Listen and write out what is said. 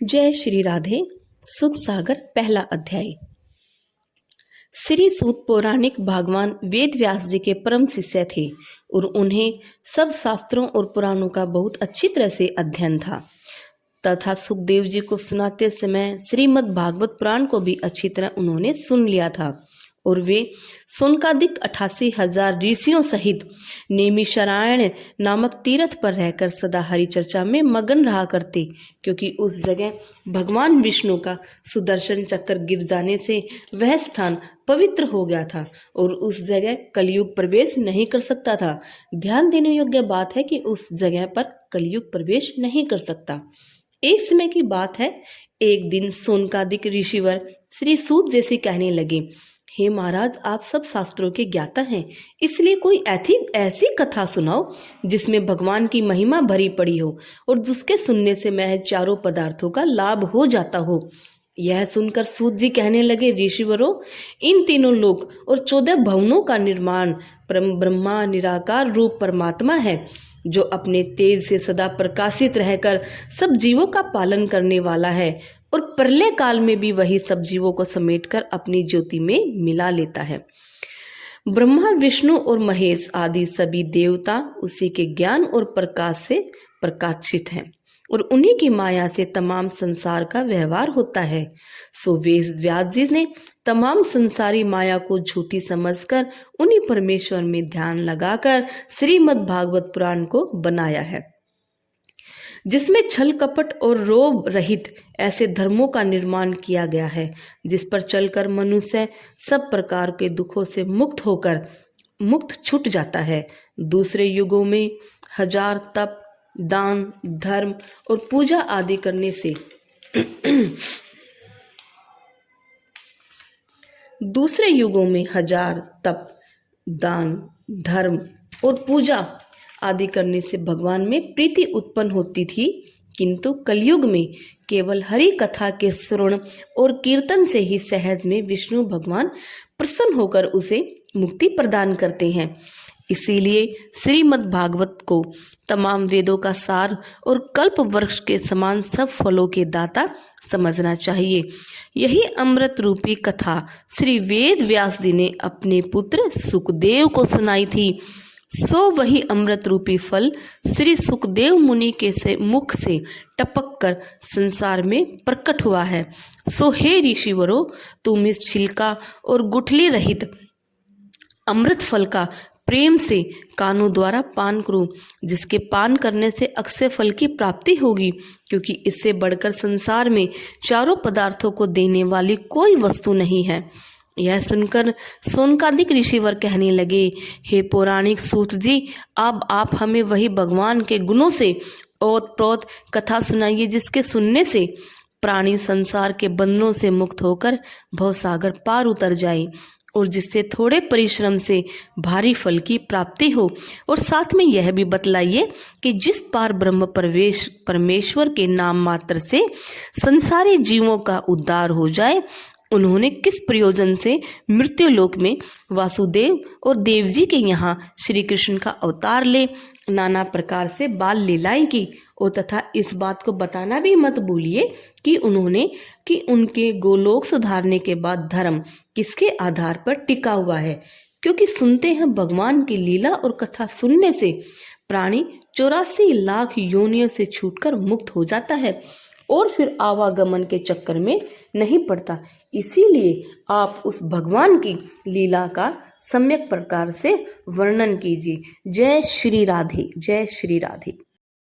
जय श्री राधे। सुख सागर पहला अध्याय। श्री सूत पौराणिक भगवान वेद व्यास जी के परम शिष्य थे और उन्हें सब शास्त्रों और पुराणों का बहुत अच्छी तरह से अध्ययन था तथा सुखदेव जी को सुनाते समय श्रीमद् भागवत पुराण को भी अच्छी तरह उन्होंने सुन लिया था और वे सोनकादिक 88,000 ऋषियों सहित नेमिषारण्य नामक तीर्थ पर रहकर सदा हरि चर्चा में मगन रहा करते, क्योंकि उस जगह भगवान विष्णु का सुदर्शन चक्र गिर जाने से वह स्थान पवित्र हो गया था और उस जगह कलयुग प्रवेश नहीं कर सकता था। ध्यान देने योग्य बात है कि उस जगह पर कलयुग प्रवेश नहीं कर सकता। एक समय की बात है, एक दिन सोनकादिक ऋषिवर श्री सूत जैसे कहने लगे, हे महाराज, आप सब शास्त्रों के ज्ञाता हैं, इसलिए कोई ऐसी कथा सुनाओ जिसमें भगवान की महिमा भरी पड़ी हो और जिसके सुनने से महज चारों पदार्थों का लाभ हो जाता हो। यह सुनकर सूत जी कहने लगे, ऋषिवरों, इन तीनों लोक और 14 भवनों का निर्माण ब्रह्मा निराकार रूप परमात्मा है, जो अपने तेज से सदा प्रकाशित रहकर सब जीवों का पालन करने वाला है और प्रलय काल में भी वही सब जीवों को समेटकर अपनी ज्योति में मिला लेता है। ब्रह्मा विष्णु और महेश आदि सभी देवता उसी के ज्ञान और प्रकाश से प्रकाशित हैं और उन्हीं की माया से तमाम संसार का व्यवहार होता है। सो वेद व्यास जी ने तमाम संसारी माया को झूठी समझकर उन्हीं परमेश्वर में ध्यान लगाकर श्रीमद् भागवत पुराण को बनाया है, जिसमें छल कपट और रोग रहित ऐसे धर्मों का निर्माण किया गया है जिस पर चलकर मनुष्य सब प्रकार के दुखों से मुक्त छूट जाता है। दूसरे युगों में 1000 तप, दान, धर्म और पूजा आदि करने से दूसरे युगों में 1000 तप, दान, धर्म और पूजा आदि करने से भगवान में प्रीति उत्पन्न होती थी, किंतु कलयुग में केवल हरि कथा के श्रवण और कीर्तन से ही सहज में विष्णु भगवान प्रसन्न होकर उसे मुक्ति प्रदान करते हैं। इसीलिए श्रीमद् भागवत को तमाम वेदों का सार और कल्प वृक्ष के समान सब फलों के दाता समझना चाहिए। यही अमृत रूपी कथा श्री वेद व्यास जी ने अपने पुत्र सुखदेव को सुनाई थी। सो वही अमृत रूपी फल श्री सुखदेव मुनि के मुख से टपक कर संसार में प्रकट हुआ है। सो हे ऋषिवरों, तुम इस छिलका और गुठली रहित अमृत फल का प्रेम से कानों द्वारा पान करो, जिसके पान करने से अक्षय फल की प्राप्ति होगी, क्योंकि इससे बढ़कर संसार में चारों पदार्थों को देने वाली कोई वस्तु नहीं है। यह सुनकर सोनकादिक ऋषिवर कहने लगे, हे पौराणिक सूत जी, अब आप हमें वही भगवान के गुणों से ओतप्रोत कथा सुनाइए जिसके सुनने से प्राणी संसार के बंधनों से मुक्त होकर भवसागर पार उतर जाए और जिससे थोड़े परिश्रम से भारी फल की प्राप्ति हो। और साथ में यह भी बतलाइए कि जिस पार ब्रह्म परमेश्वर के नाम मात्र से संसारी जीवों का उद्धार हो जाए, उन्होंने किस प्रयोजन से मृत्यु लोक में वासुदेव और देव जी के यहाँ श्री कृष्ण का अवतार ले नाना प्रकार से बाल लीलाएं की, और तथा इस बात को बताना भी मत भूलिए कि उनके गोलोक सुधारने के बाद धर्म किसके आधार पर टिका हुआ है, क्योंकि सुनते हैं भगवान की लीला और कथा सुनने से प्राणी 84 लाख योनियों से छूटकर मुक्त हो जाता है और फिर आवागमन के चक्कर में नहीं पड़ता। इसीलिए आप उस भगवान की लीला का सम्यक प्रकार से वर्णन कीजिए। जय श्री राधे, जय श्री राधे।